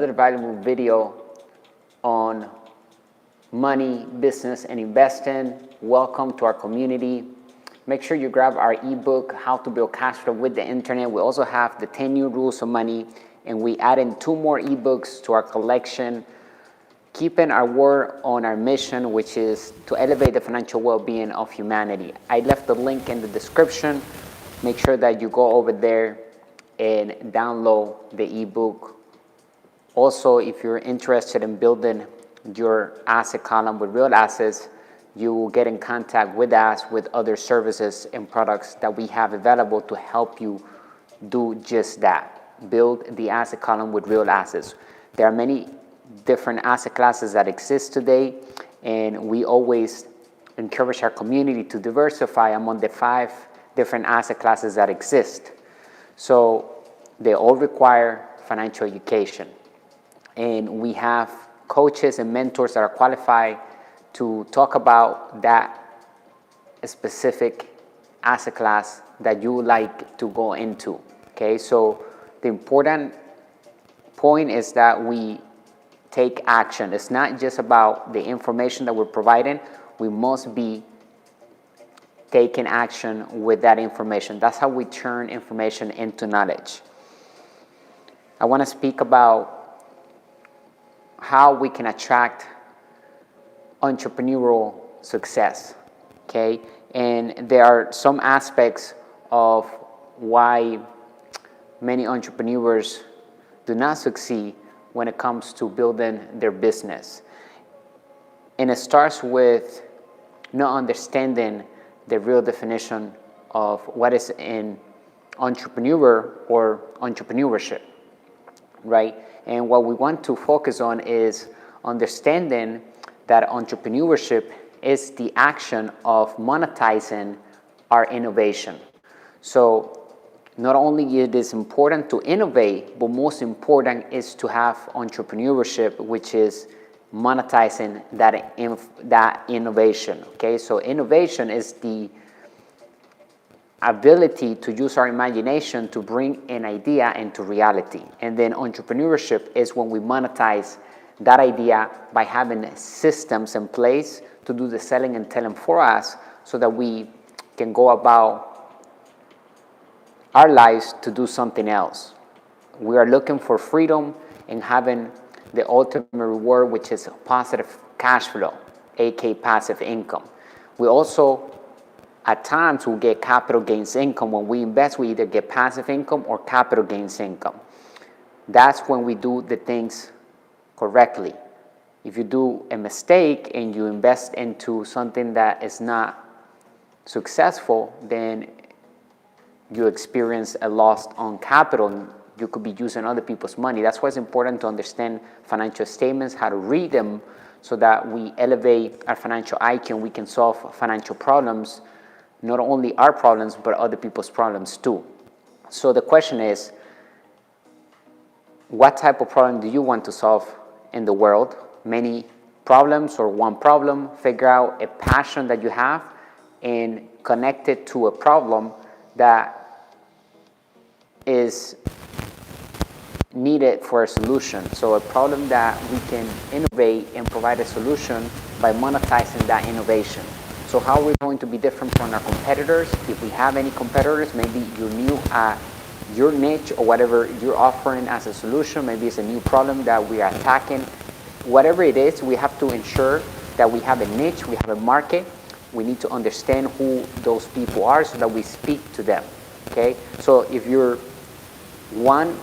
another valuable video on money, business, and investing. Welcome to our community. Make sure you grab our ebook, How to Build Cash Flow with the Internet. We also have the 10 New Rules of Money, and we added 2 more ebooks to our collection, keeping our word on our mission, which is to elevate the financial well-being of humanity. I left the link in the description. Make sure that you go over there and download the ebook. Also, if you're interested in building your asset column with real assets, you will get in contact with us with other services and products that we have available to help you do just that. Build the asset column with real assets. There are many different asset classes that exist today, and we always encourage our community to diversify among the 5 different asset classes that exist. So they all require financial education, and we have coaches and mentors that are qualified to talk about that specific asset class that you would like to go into. Okay, so the important point is that we take action. It's not just about the information that we're providing. We must be taking action with that information. That's how we turn information into knowledge. I want to speak about how we can attract entrepreneurial success, okay? And there are some aspects of why many entrepreneurs do not succeed when it comes to building their business. And it starts with not understanding the real definition of what is an entrepreneur or entrepreneurship, right? And what we want to focus on is understanding that entrepreneurship is the action of monetizing our innovation. So not only it is important to innovate, but most important is to have entrepreneurship, which is monetizing that innovation. Okay, so innovation is the ability to use our imagination to bring an idea into reality. And then entrepreneurship is when we monetize that idea by having systems in place to do the selling and telling for us, so that we can go about our lives to do something else. We are looking for freedom and having the ultimate reward, which is positive cash flow, aka passive income. We also, at times, will get capital gains income. When we invest, we either get passive income or capital gains income. That's when we do the things correctly. If you do a mistake and you invest into something that is not successful, then you experience a loss on capital. You could be using other people's money. That's why it's important to understand financial statements, how to read them, so that we elevate our financial IQ and we can solve financial problems, not only our problems, but other people's problems too. So the question is, what type of problem do you want to solve in the world? Many problems or one problem? Figure out a passion that you have and connect it to a problem that is needed for a solution. So a problem that we can innovate and provide a solution by monetizing that innovation. So how are we going to be different from our competitors? If we have any competitors, maybe you're new at your niche or whatever you're offering as a solution. Maybe it's a new problem that we are attacking. Whatever it is, we have to ensure that we have a niche, we have a market. We need to understand who those people are so that we speak to them, okay? So if you're one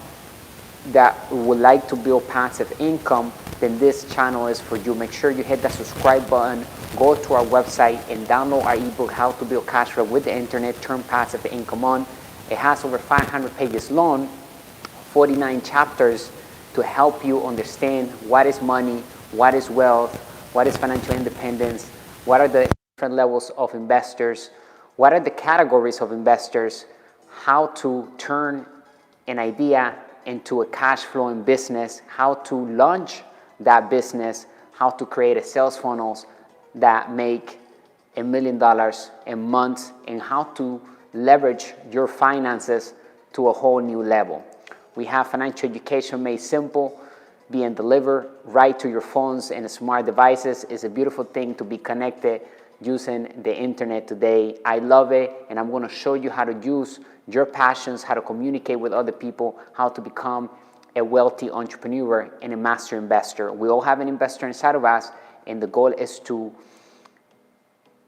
that would like to build passive income, then this channel is for you. Make sure you hit that subscribe button, go to our website and download our ebook, How to Build Cash Flow with the Internet, Turn Passive Income On. It has over 500 pages long, 49 chapters to help you understand what is money, what is wealth, what is financial independence, what are the different levels of investors, what are the categories of investors, how to turn an idea into a cash flowing business, how to launch that business, how to create a sales funnels that make $1 million a month, and how to leverage your finances to a whole new level. We have financial education made simple. being delivered right to your phones and smart devices. It's a beautiful thing to be connected using the internet today. I love it, and I'm going to show you how to use your passions, how to communicate with other people, how to become a wealthy entrepreneur and a master investor. We all have an investor inside of us, and the goal is to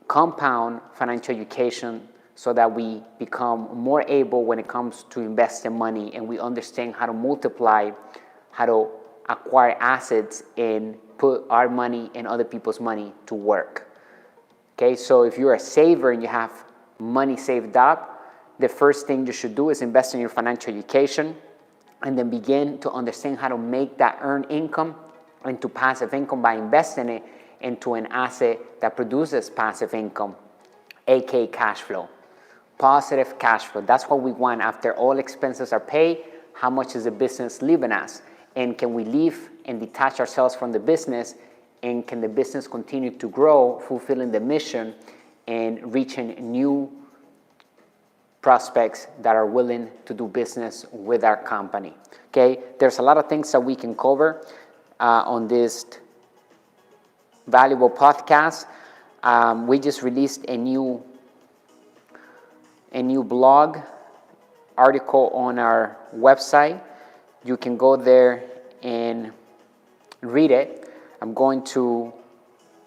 compound financial education so that we become more able when it comes to investing money, and we understand how to multiply, how to acquire assets and put our money and other people's money to work. Okay, so if you're a saver and you have money saved up, the first thing you should do is invest in your financial education, and then begin to understand how to make that earned income into passive income by investing it into an asset that produces passive income, aka cash flow. Positive cash flow. That's what we want after all expenses are paid. How much is the business leaving us? And can we leave and detach ourselves from the business? And can the business continue to grow, fulfilling the mission and reaching new prospects that are willing to do business with our company? Okay, there's a lot of things that we can cover on this valuable podcast. We just released a new blog article on our website. You can go there and read it. I'm going to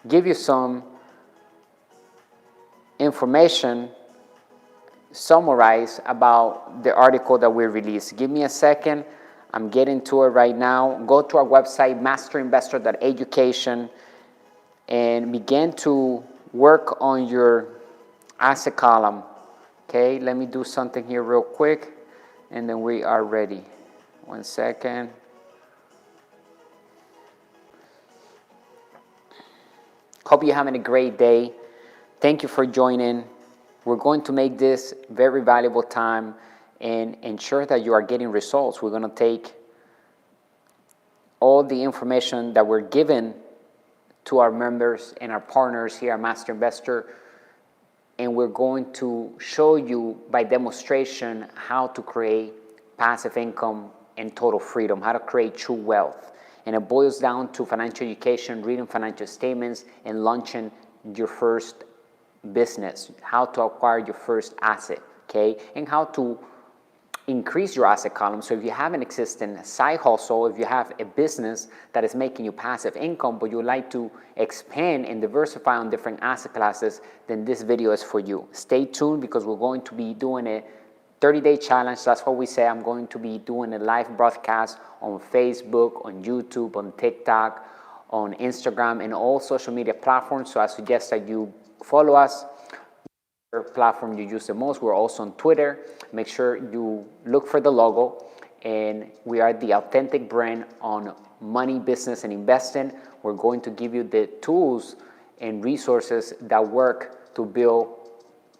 give you some information summarize about the article that we released. Give me a second. I'm getting to it right now. Go to our website, MASTERINVESTOR.education, and begin to work on your asset column. Okay, let me do something here real quick, and then we are ready. 1 second. Hope you're having a great day. Thank you for joining. We're going to make this very valuable time and ensure that you are getting results. We're going to take all the information that we're given to our members and our partners here at Master Investor, and we're going to show you by demonstration how to create passive income and total freedom, how to create true wealth. And it boils down to financial education, reading financial statements, and launching your first business, how to acquire your first asset, okay, and how to increase your asset column. So if you have an existing side hustle, if you have a business that is making you passive income, but you would like to expand and diversify on different asset classes, then this video is for you. Stay tuned, because we're going to be doing a 30-day challenge. That's what we say. I'm going to be doing a live broadcast on Facebook, on YouTube, on TikTok, on Instagram, and all social media platforms. So I suggest that you follow us, whatever platform you use the most. We're also on Twitter. Make sure you look for the logo, and we are the authentic brand on money, business, and investing. We're going to give you the tools and resources that work to build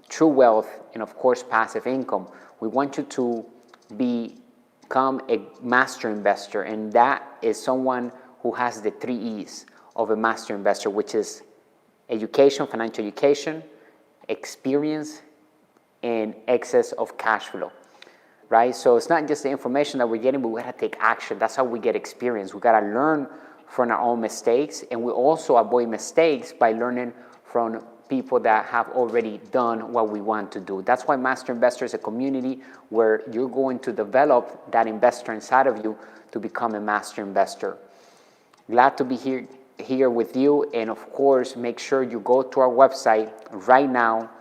true wealth and, of course, passive income. We want you to become a master investor, and that is someone who has the 3 E's of a master investor, which is education, financial education, experience, and excess of cash flow, right? So it's not just the information that we're getting, but we got to take action. That's how we get experience. We got to learn from our own mistakes, and we also avoid mistakes by learning from people that have already done what we want to do. That's why Master Investor is a community where you're going to develop that investor inside of you to become a master investor. Glad to be here with you, and of course, make sure you go to our website right now,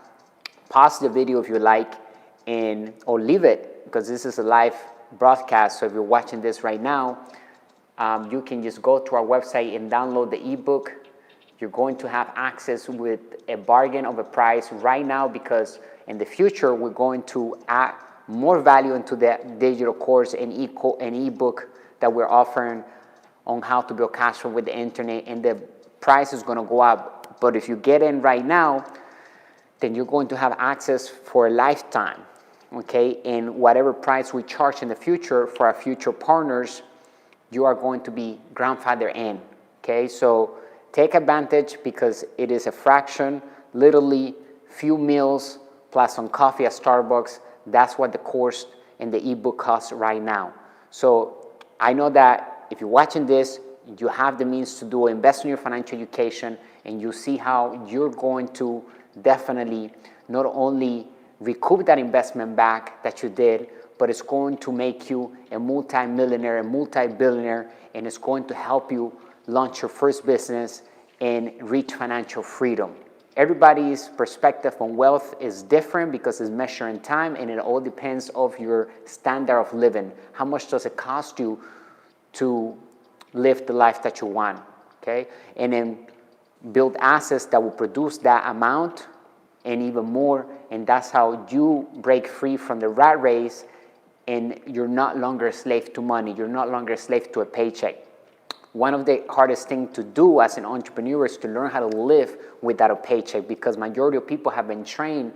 pause the video if you like, or leave it, because this is a live broadcast. So if you're watching this right now, you can just go to our website and download the ebook. You're going to have access with a bargain of a price right now, because in the future, we're going to add more value into the digital course and ebook that we're offering on how to build cash flow with the internet, and the price is going to go up. But if you get in right now, then you're going to have access for a lifetime, okay? And whatever price we charge in the future for our future partners, you are going to be grandfathered in, okay? So take advantage, because it is a fraction, literally few meals plus some coffee at Starbucks. That's what the course and the ebook costs right now. So I know that if you're watching this, you have the means to do invest in your financial education, and you see how you're going to definitely not only recoup that investment back that you did, but it's going to make you a multi-millionaire, a multi-billionaire, and it's going to help you launch your first business and reach financial freedom. Everybody's perspective on wealth is different because it's measured in time, and it all depends of your standard of living. How much does it cost you to live the life that you want, okay? And then build assets that will produce that amount and even more, and that's how you break free from the rat race, and you're not longer a slave to money. You're not longer a slave to a paycheck. One of the hardest things to do as an entrepreneur is to learn how to live without a paycheck, because majority of people have been trained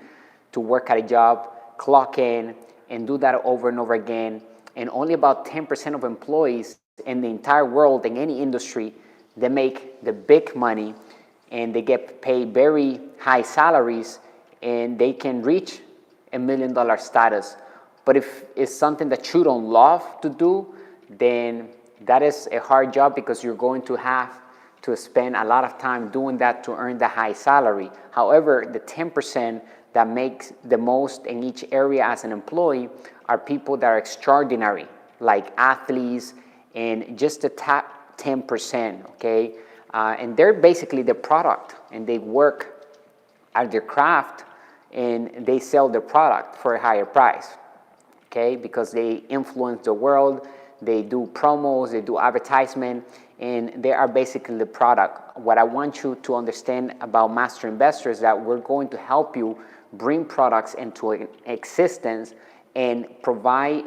to work at a job, clock in, and do that over and over again. And only about 10% of employees in the entire world, in any industry, they make the big money and they get paid very high salaries, and they can reach $1 million status. But if it's something that you don't love to do, then that is a hard job, because you're going to have to spend a lot of time doing that to earn the high salary. However, the 10% that makes the most in each area as an employee are people that are extraordinary, like athletes, and just the top 10%, okay? And they're basically the product, and they work at their craft, and they sell their product for a higher price, okay? Because they influence the world, they do promos, they do advertisement, and they are basically the product. What I want you to understand about Master Investor is that we're going to help you bring products into existence and provide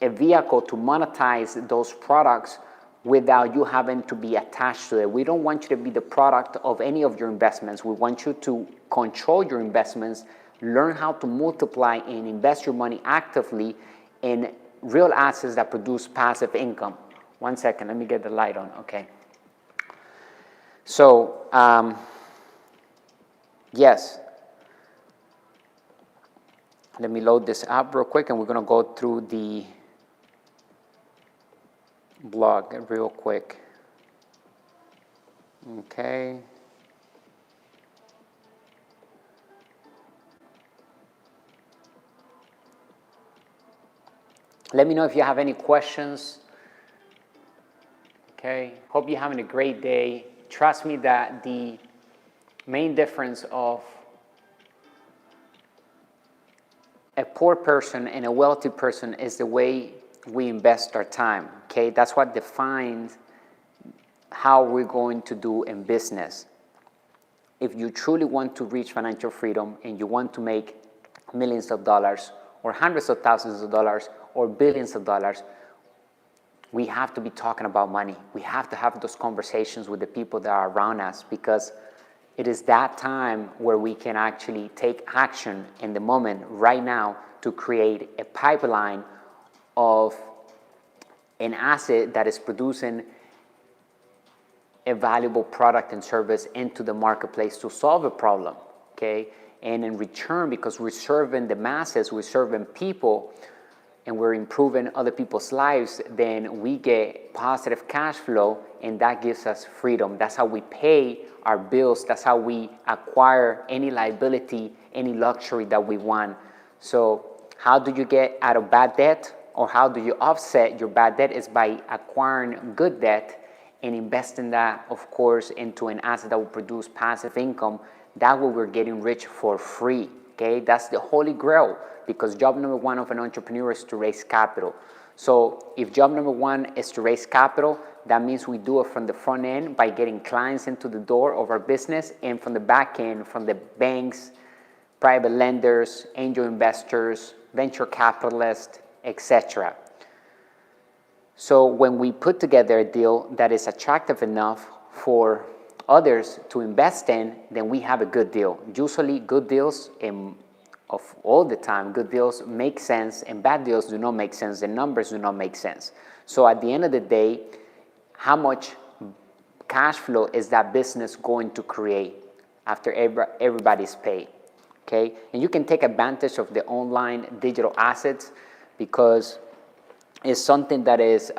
a vehicle to monetize those products without you having to be attached to it. We don't want you to be the product of any of your investments. We want you to control your investments, learn how to multiply and invest your money actively in real assets that produce passive income. One second, let me get the light on, okay. So, yes. Let me load this up real quick, and we're gonna go through the blog real quick. Okay. Let me know if you have any questions. Okay, hope you're having a great day. Trust me that the main difference of a poor person and a wealthy person is the way we invest our time, okay? That's what defines how we're going to do in business. If you truly want to reach financial freedom and you want to make millions of dollars or hundreds of thousands of dollars or billions of dollars, we have to be talking about money. We have to have those conversations with the people that are around us, because it is that time where we can actually take action in the moment right now to create a pipeline of an asset that is producing a valuable product and service into the marketplace to solve a problem, okay? And in return, because we're serving the masses, we're serving people, and we're improving other people's lives, then we get positive cash flow, and that gives us freedom. That's how we pay our bills. That's how we acquire any liability, any luxury that we want. So how do you get out of bad debt, or how do you offset your bad debt? Is by acquiring good debt and investing that, of course, into an asset that will produce passive income. That way we're getting rich for free, okay? That's the holy grail, because job number one of an entrepreneur is to raise capital. So if job number one is to raise capital, that means we do it from the front end by getting clients into the door of our business, and from the back end, from the banks, private lenders, angel investors, venture capitalists, etc. So when we put together a deal that is attractive enough for others to invest in, then we have a good deal. Usually good deals, of all the time, good deals make sense, and bad deals do not make sense. The numbers do not make sense. So at the end of the day, how much cash flow is that business going to create after everybody's paid? Okay, and you can take advantage of the online digital assets, because it's something that is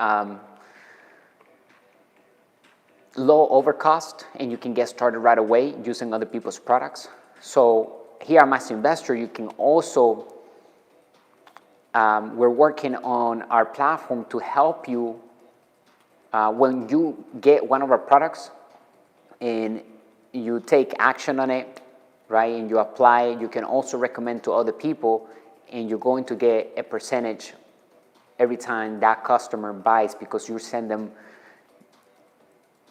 low overcost, and you can get started right away using other people's products. So here at Master Investor, you can also, we're working on our platform to help you when you get one of our products and you take action on it, right, and you apply it, you can also recommend to other people, and you're going to get a percentage every time that customer buys because you send them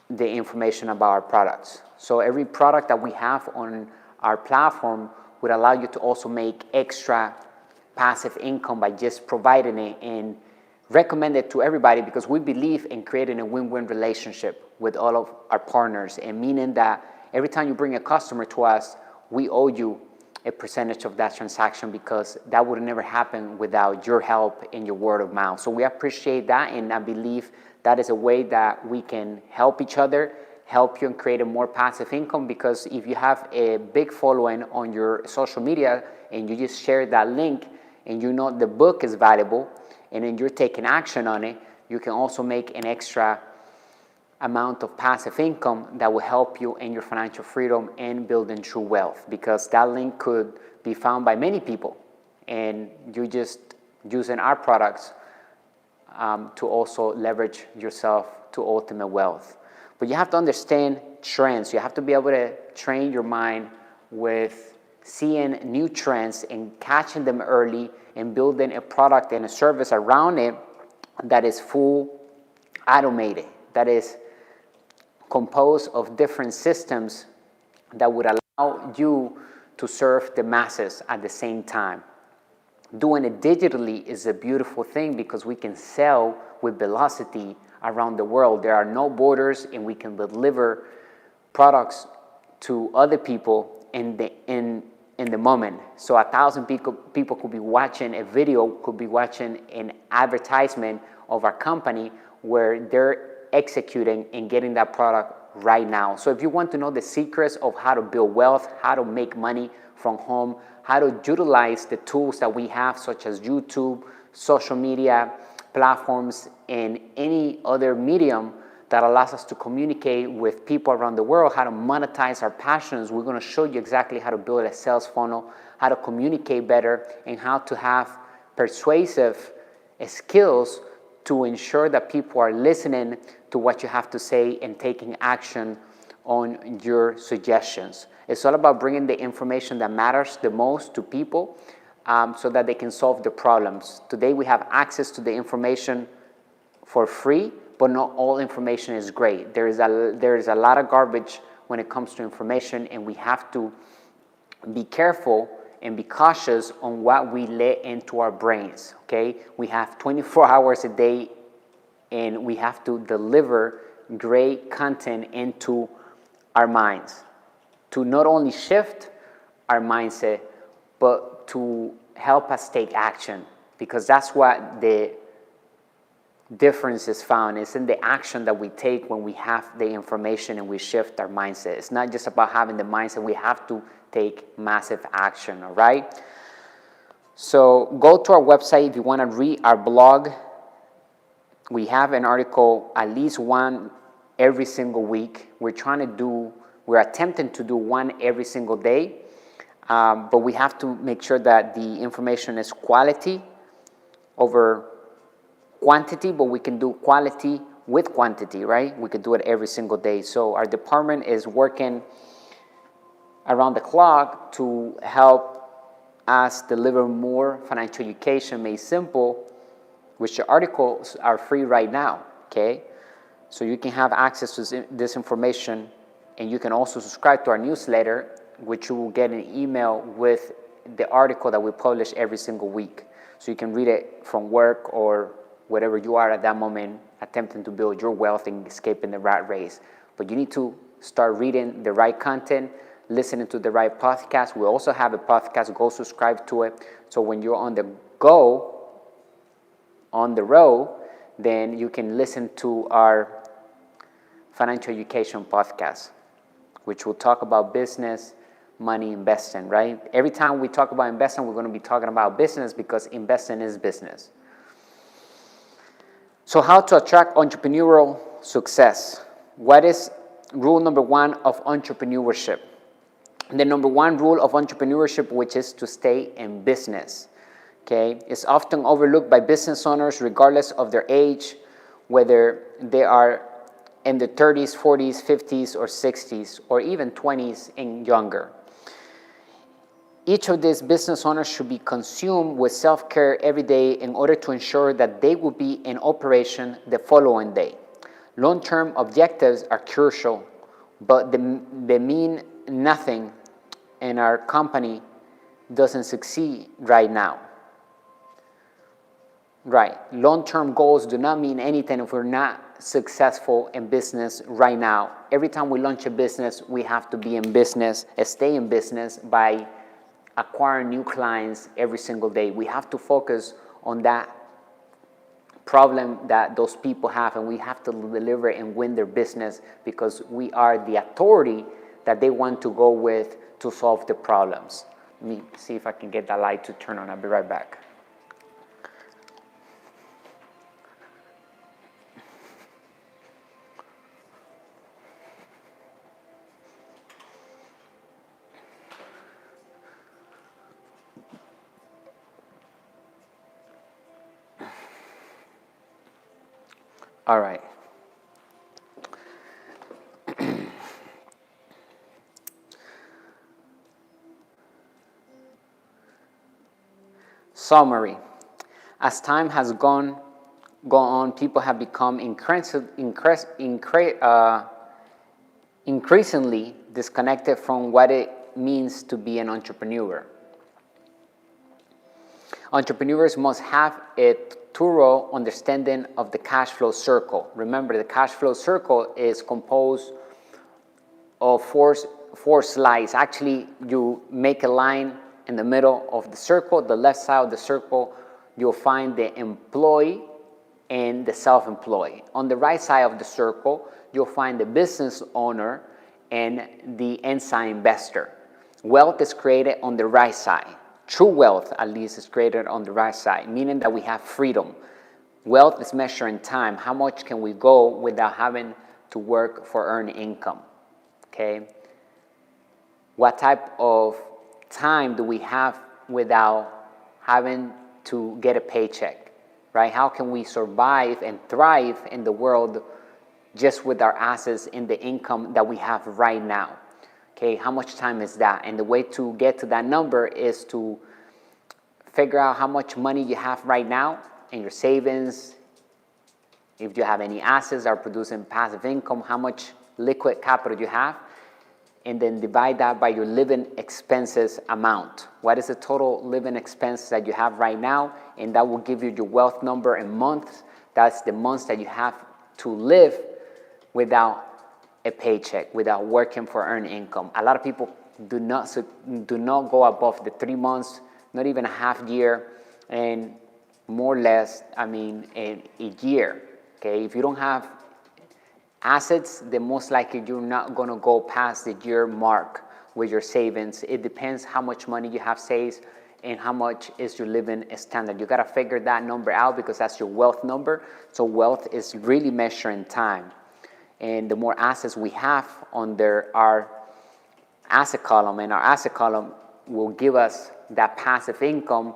the information about our products. So every product that we have on our platform would allow you to also make extra passive income by just providing it and recommend it to everybody, because we believe in creating a win-win relationship with all of our partners, and meaning that every time you bring a customer to us, we owe you a percentage of that transaction, because that would never happen without your help and your word of mouth. So we appreciate that, and I believe that is a way that we can help each other, help you and create a more passive income, because if you have a big following on your social media and you just share that link and you know the book is valuable and then you're taking action on it, you can also make an extra amount of passive income that will help you in your financial freedom and building true wealth, because that link could be found by many people and you're just using our products to also leverage yourself to ultimate wealth. But you have to understand trends. You have to be able to train your mind with seeing new trends and catching them early and building a product and a service around it that is full automated, that is composed of different systems that would allow you to serve the masses at the same time. Doing it digitally is a beautiful thing because we can sell with velocity around the world. There are no borders, and we can deliver products to other people in the moment. So 1,000 people could be watching a video, could be watching an advertisement of our company where they're executing and getting that product right now. So if you want to know the secrets of how to build wealth, how to make money from home, how to utilize the tools that we have, such as YouTube, social media platforms, and any other medium that allows us to communicate with people around the world, how to monetize our passions, we're going to show you exactly how to build a sales funnel, how to communicate better, and how to have persuasive skills to ensure that people are listening to what you have to say and taking action on your suggestions. It's all about bringing the information that matters the most to people so that they can solve the problems. Today we have access to the information for free, but not all information is great. There is a lot of garbage when it comes to information, and we have to be careful and be cautious on what we let into our brains, okay? We have 24 hours a day, and we have to deliver great content into our minds to not only shift our mindset, but to help us take action, because that's what the difference is found. It's in the action that we take when we have the information and we shift our mindset. It's not just about having the mindset. We have to take massive action, all right? So go to our website if you want to read our blog. We have an article, at least one every single week. We're attempting to do one every single day, but we have to make sure that the information is quality over quantity, but we can do quality with quantity, right? We can do it every single day. So our department is working around the clock to help us deliver more financial education made simple, which the articles are free right now, okay? So you can have access to this information, and you can also subscribe to our newsletter, which you will get an email with the article that we publish every single week. So you can read it from work or whatever you are at that moment, attempting to build your wealth and escaping the rat race. But you need to start reading the right content, listening to the right podcast. We also have a podcast. Go subscribe to it. So when you're on the go, on the road, then you can listen to our financial education podcast, which will talk about business, money, investing, right? Every time we talk about investing, we're going to be talking about business, because investing is business. So how to attract entrepreneurial success. what is rule number one of entrepreneurship? The number one rule of entrepreneurship, which is to stay in business. Okay, it's often overlooked by business owners regardless of their age, whether they are in their 30s, 40s, 50s, or 60s, or even 20s and younger. Each of these business owners should be consumed with self-care every day in order to ensure that they will be in operation the following day. Long-term objectives are crucial, but they mean nothing and our company doesn't succeed right now. Right. Long-term goals do not mean anything if we're not successful in business right now. Every time we launch a business, we have to be in business, stay in business by acquiring new clients every single day. We have to focus on that problem that those people have, and we have to deliver and win their business because we are the authority that they want to go with to solve the problems. Let me see if I can get that light to turn on. I'll be right back. All right. Summary. As time has gone on, people have become increasingly disconnected from what it means to be an entrepreneur. Entrepreneurs must have a thorough understanding of the cash flow circle. Remember, the cash flow circle is composed of four slides. Actually, you make a line in the middle of the circle. The left side of the circle, you'll find the employee and the self-employed. On the right side of the circle, you'll find the business owner and the inside investor. Wealth is created on the right side. True wealth, at least, is created on the right side, meaning that we have freedom. Wealth is measured in time. How much can we go without having to work for earned income? Okay? What type of time do we have without having to get a paycheck, right? How can we survive and thrive in the world just with our assets and the income that we have right now? Okay, how much time is that? And the way to get to that number is to figure out how much money you have right now in your savings. If you have any assets that are producing passive income, how much liquid capital you have, and then divide that by your living expenses amount. What is the total living expense that you have right now? And that will give you your wealth number in months. That's the months that you have to live without a paycheck, without working for earned income. A lot of people do not go above the 3 months, not even a half year, and more or less, a year. Okay, if you don't have assets, then most likely you're not going to go past the year mark with your savings. It depends how much money you have saved and how much is your living standard. You got to figure that number out because that's your wealth number. So wealth is really measuring time. And the more assets we have under our asset column, and our asset column will give us that passive income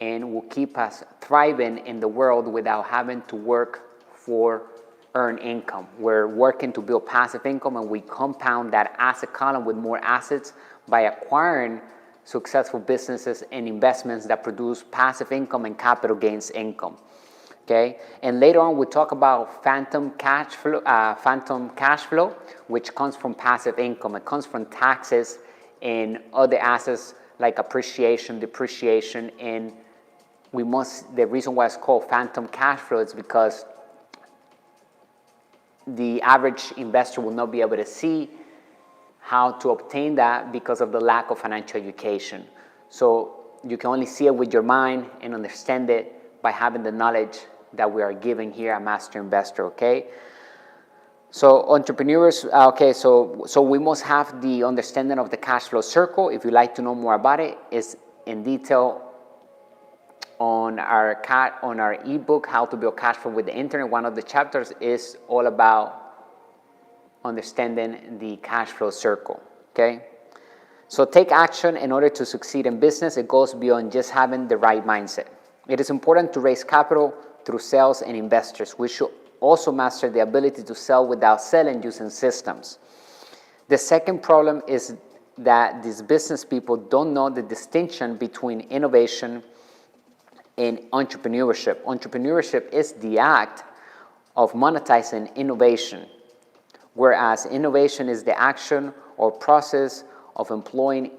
and will keep us thriving in the world without having to work for earned income. We're working to build passive income, and we compound that asset column with more assets by acquiring successful businesses and investments that produce passive income and capital gains income. Okay, and later on we'll talk about phantom cash flow, which comes from passive income. It comes from taxes and other assets like appreciation, depreciation, and the reason why it's called phantom cash flow is because the average investor will not be able to see how to obtain that because of the lack of financial education. So you can only see it with your mind and understand it by having the knowledge that we are giving here at Master Investor, okay? So entrepreneurs, okay, so we must have the understanding of the cash flow circle. If you'd like to know more about it, it's in detail on our ebook, How to Build Cash Flow with the Internet. One of the chapters is all about understanding the cash flow circle, okay? So take action in order to succeed in business. It goes beyond just having the right mindset. It is important to raise capital through sales and investors. We should also master the ability to sell without selling using systems. The second problem is that these business people don't know the distinction between innovation and entrepreneurship. Entrepreneurship is the act of monetizing innovation, whereas innovation is the action or process of employing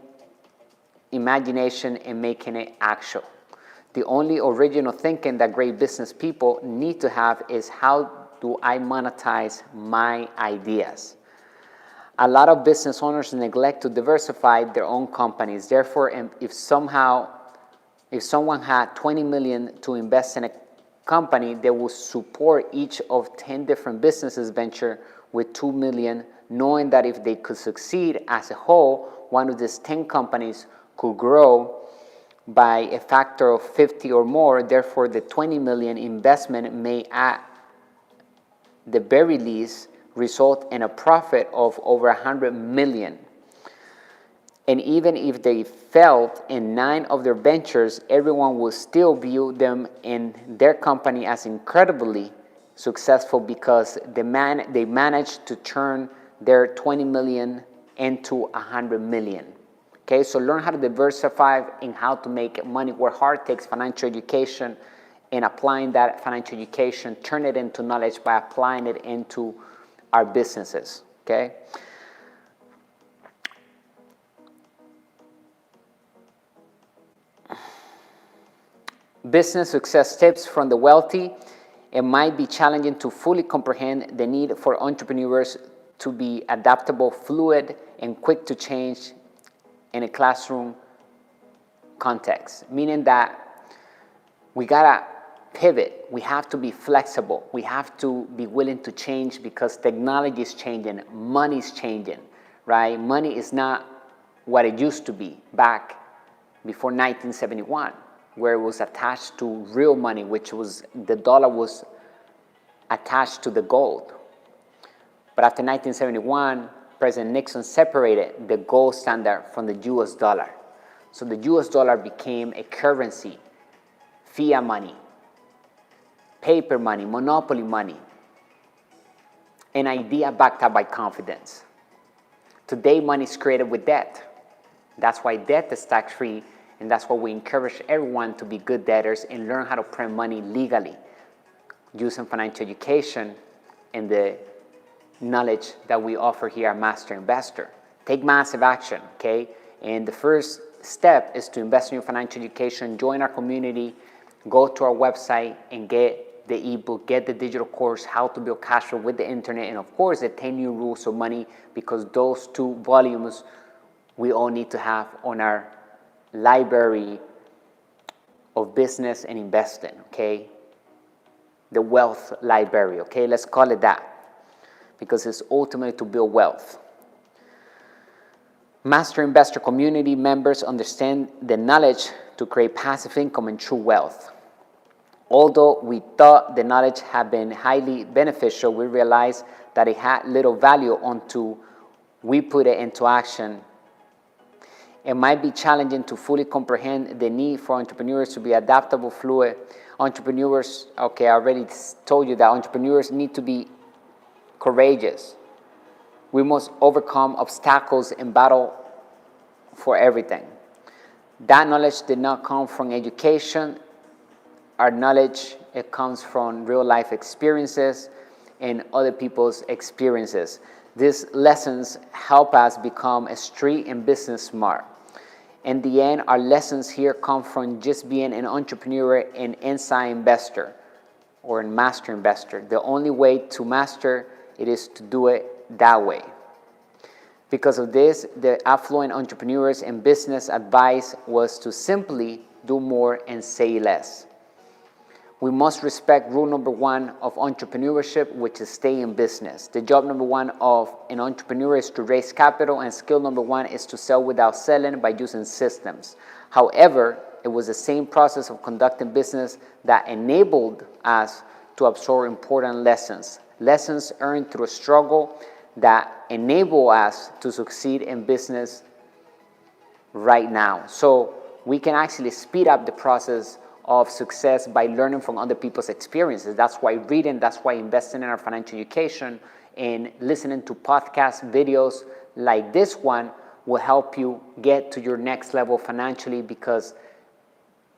imagination and making it actual. The only original thinking that great business people need to have is, how do I monetize my ideas? A lot of business owners neglect to diversify their own companies. Therefore, if someone had 20 million to invest in a company, they will support each of 10 different businesses venture with 2 million, knowing that if they could succeed as a whole, one of these 10 companies could grow by a factor of 50 or more. Therefore, the 20 million investment may at the very least result in a profit of over 100 million. And even if they failed in 9 of their ventures, everyone will still view them in their company as incredibly successful because they managed to turn their 20 million into 100 million. Okay, so learn how to diversify and how to make money. Work hard takes financial education, and applying that financial education, turn it into knowledge by applying it into our businesses, okay? Business success tips from the wealthy. It might be challenging to fully comprehend the need for entrepreneurs to be adaptable, fluid, and quick to change in a classroom context, meaning that we gotta pivot. We have to be flexible. We have to be willing to change because technology is changing, money's changing, right? Money is not what it used to be back before 1971, where it was attached to real money, which was the dollar was attached to the gold. But after 1971, President Nixon separated the gold standard from the US dollar. So the US dollar became a currency, fiat money, paper money, monopoly money, an idea backed up by confidence. Today, money is created with debt. That's why debt is tax-free, and that's why we encourage everyone to be good debtors and learn how to print money legally using financial education and the knowledge that we offer here at Master Investor. Take massive action, okay? And the first step is to invest in your financial education, join our community, go to our website and get the ebook, get the digital course, How to Build Cash Flow with the Internet, and of course the 10 New Rules of Money, because those 2 volumes we all need to have on our library of business and investing, okay? The wealth library, okay? Let's call it that, because it's ultimately to build wealth. Master Investor community members understand the knowledge to create passive income and true wealth. Although we thought the knowledge had been highly beneficial, we realized that it had little value until we put it into action. It might be challenging to fully comprehend the need for entrepreneurs to be adaptable, fluid. Entrepreneurs, okay, I already told you that entrepreneurs need to be courageous. We must overcome obstacles and battle for everything. That knowledge did not come from education. Our knowledge, it comes from real life experiences and other people's experiences. These lessons help us become a street and business smart. In the end, our lessons here come from just being an entrepreneur and inside investor or a master investor. The only way to master it is to do it that way. Because of this, the affluent entrepreneurs and business advice was to simply do more and say less. We must respect rule number 1 of entrepreneurship, which is stay in business. The job number 1 of an entrepreneur is to raise capital, and skill number 1 is to sell without selling by using systems. However, it was the same process of conducting business that enabled us to absorb important lessons. Lessons earned through struggle that enable us to succeed in business right now. So we can actually speed up the process of success by learning from other people's experiences. That's why reading, that's why investing in our financial education and listening to podcast videos like this one will help you get to your next level financially, because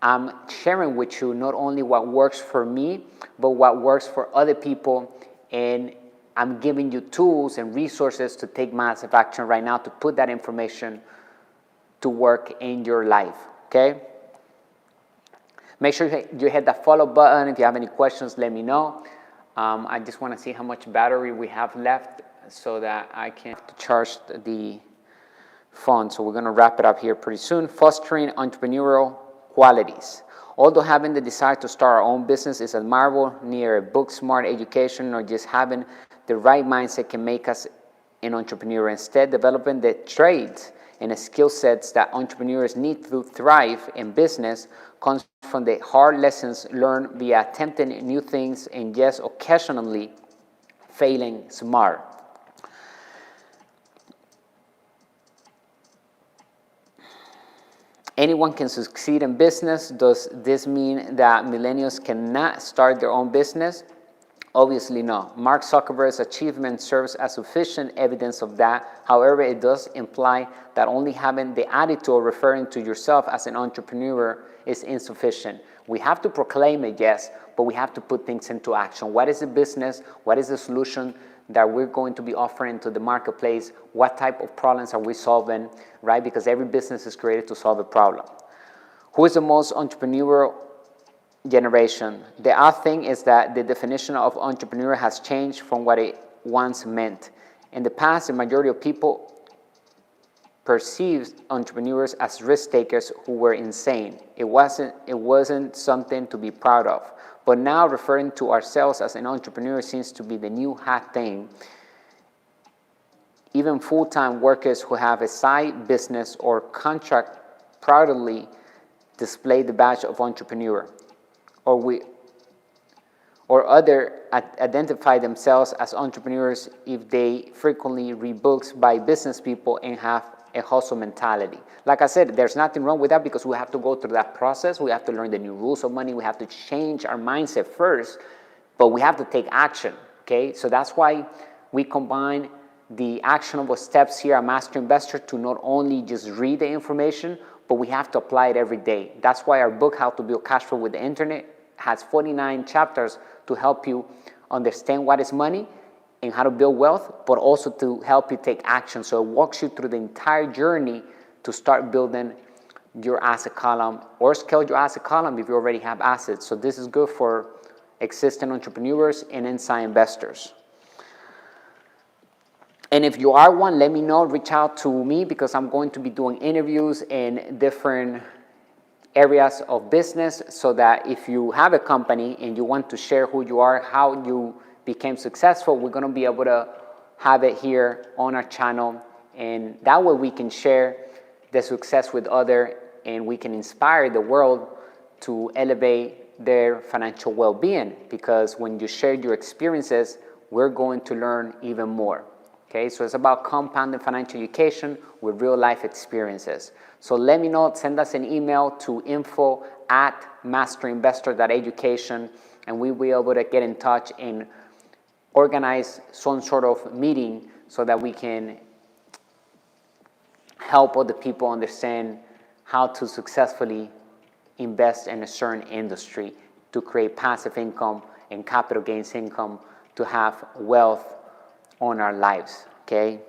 I'm sharing with you not only what works for me, but what works for other people. And I'm giving you tools and resources to take massive action right now to put that information to work in your life, okay? Make sure you hit that follow button. If you have any questions, let me know. I just want to see how much battery we have left so that I can charge the phone. So we're going to wrap it up here pretty soon. Fostering entrepreneurial qualities. Although having the desire to start our own business is admirable, neither a book-smart education nor just having the right mindset can make us an entrepreneur. Instead, developing the traits and the skill sets that entrepreneurs need to thrive in business comes from the hard lessons learned via attempting new things and just occasionally failing smart. Anyone can succeed in business. Does this mean that millennials cannot start their own business? Obviously no. Mark Zuckerberg's achievement serves as sufficient evidence of that. However, it does imply that only having the attitude of referring to yourself as an entrepreneur is insufficient. We have to proclaim it, yes, but we have to put things into action. What is the business? What is the solution that we're going to be offering to the marketplace? What type of problems are we solving, right? Because every business is created to solve a problem. Who is the most entrepreneurial generation? The odd thing is that the definition of entrepreneur has changed from what it once meant. In the past, the majority of people perceived entrepreneurs as risk takers who were insane. It wasn't something to be proud of. But now referring to ourselves as an entrepreneur seems to be the new hot thing. Even full-time workers who have a side business or contract proudly display the badge of entrepreneur. Or other identify themselves as entrepreneurs if they frequently read books by business people and have a hustle mentality. Like I said, there's nothing wrong with that, because we have to go through that process. We have to learn the new rules of money. We have to change our mindset first, but we have to take action, okay? So that's why we combine the actionable steps here at Master Investor to not only just read the information, but we have to apply it every day. That's why our book, How to Build Cash Flow with the Internet, has 49 chapters to help you understand what is money and how to build wealth, but also to help you take action. So it walks you through the entire journey to start building your asset column or scale your asset column if you already have assets. So this is good for existing entrepreneurs and inside investors. And if you are one, let me know, reach out to me, because I'm going to be doing interviews in different areas of business, so that if you have a company and you want to share who you are, how you became successful, we're going to be able to have it here on our channel, and that way we can share the success with others, and we can inspire the world to elevate their financial well-being, because when you share your experiences, we're going to learn even more. Okay, so it's about compounding financial education with real life experiences. So let me know, send us an email to info@masterinvestor.education, and we'll be able to get in touch and organize some sort of meeting so that we can help other people understand how to successfully invest in a certain industry to create passive income and capital gains income to have wealth on our lives, okay?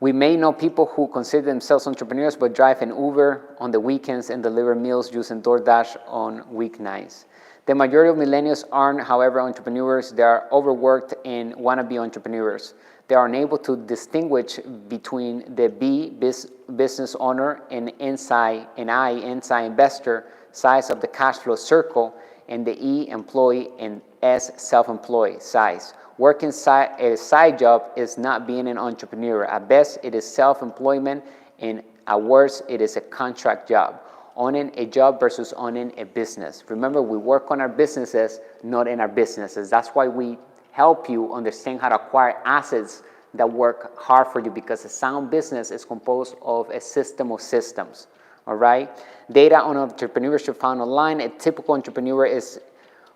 We may know people who consider themselves entrepreneurs but drive an Uber on the weekends and deliver meals using DoorDash on weeknights. The majority of millennials aren't, however, entrepreneurs. They are overworked and want to be entrepreneurs. They are unable to distinguish between the business owner and inside investor size of the cash flow circle, and the E employee and S self-employed size. Working a side job is not being an entrepreneur. At best, it is self-employment, and at worst, it is a contract job. owning a job versus owning a business. Remember, we work on our businesses, not in our businesses. That's why we help you understand how to acquire assets that work hard for you, because a sound business is composed of a system of systems. All right? Data on entrepreneurship found online. A typical entrepreneur is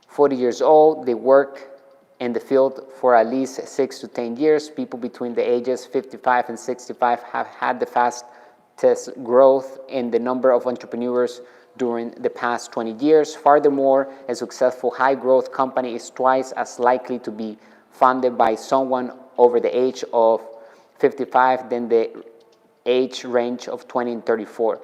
40 years old. They work in the field for at least 6 to 10 years. People between the ages 55 and 65 have had the fastest growth in the number of entrepreneurs during the past 20 years. Furthermore, a successful high-growth company is twice as likely to be funded by someone over the age of 55 than the age range of 20 and 34.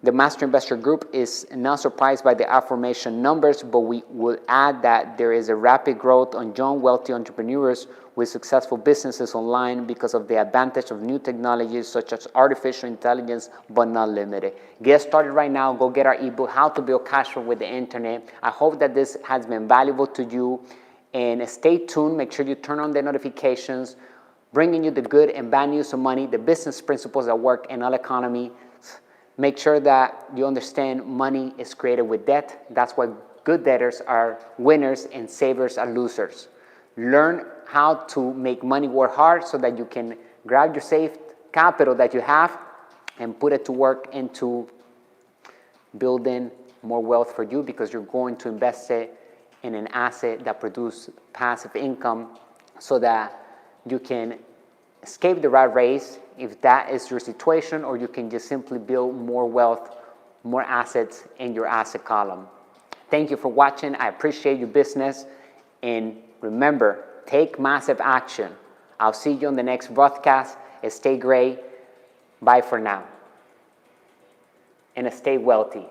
The Master Investor Group is not surprised by the aforementioned numbers, but we will add that there is a rapid growth on young, wealthy entrepreneurs with successful businesses online because of the advantage of new technologies such as artificial intelligence, but not limited. Get started right now. Go get our ebook, How to Build Cash Flow with the Internet. I hope that this has been valuable to you. And stay tuned. Make sure you turn on the notifications, bringing you the good and bad news of money, the business principles that work in all economy. Make sure that you understand money is created with debt. That's why good debtors are winners and savers are losers. Learn how to make money work hard so that you can grab your saved capital that you have and put it to work into building more wealth for you, because you're going to invest it in an asset that produces passive income so that you can escape the rat race if that is your situation, or you can just simply build more wealth, more assets in your asset column. Thank you for watching. I appreciate your business. And remember, take massive action. I'll see you on the next broadcast. Stay great. Bye for now. And stay wealthy.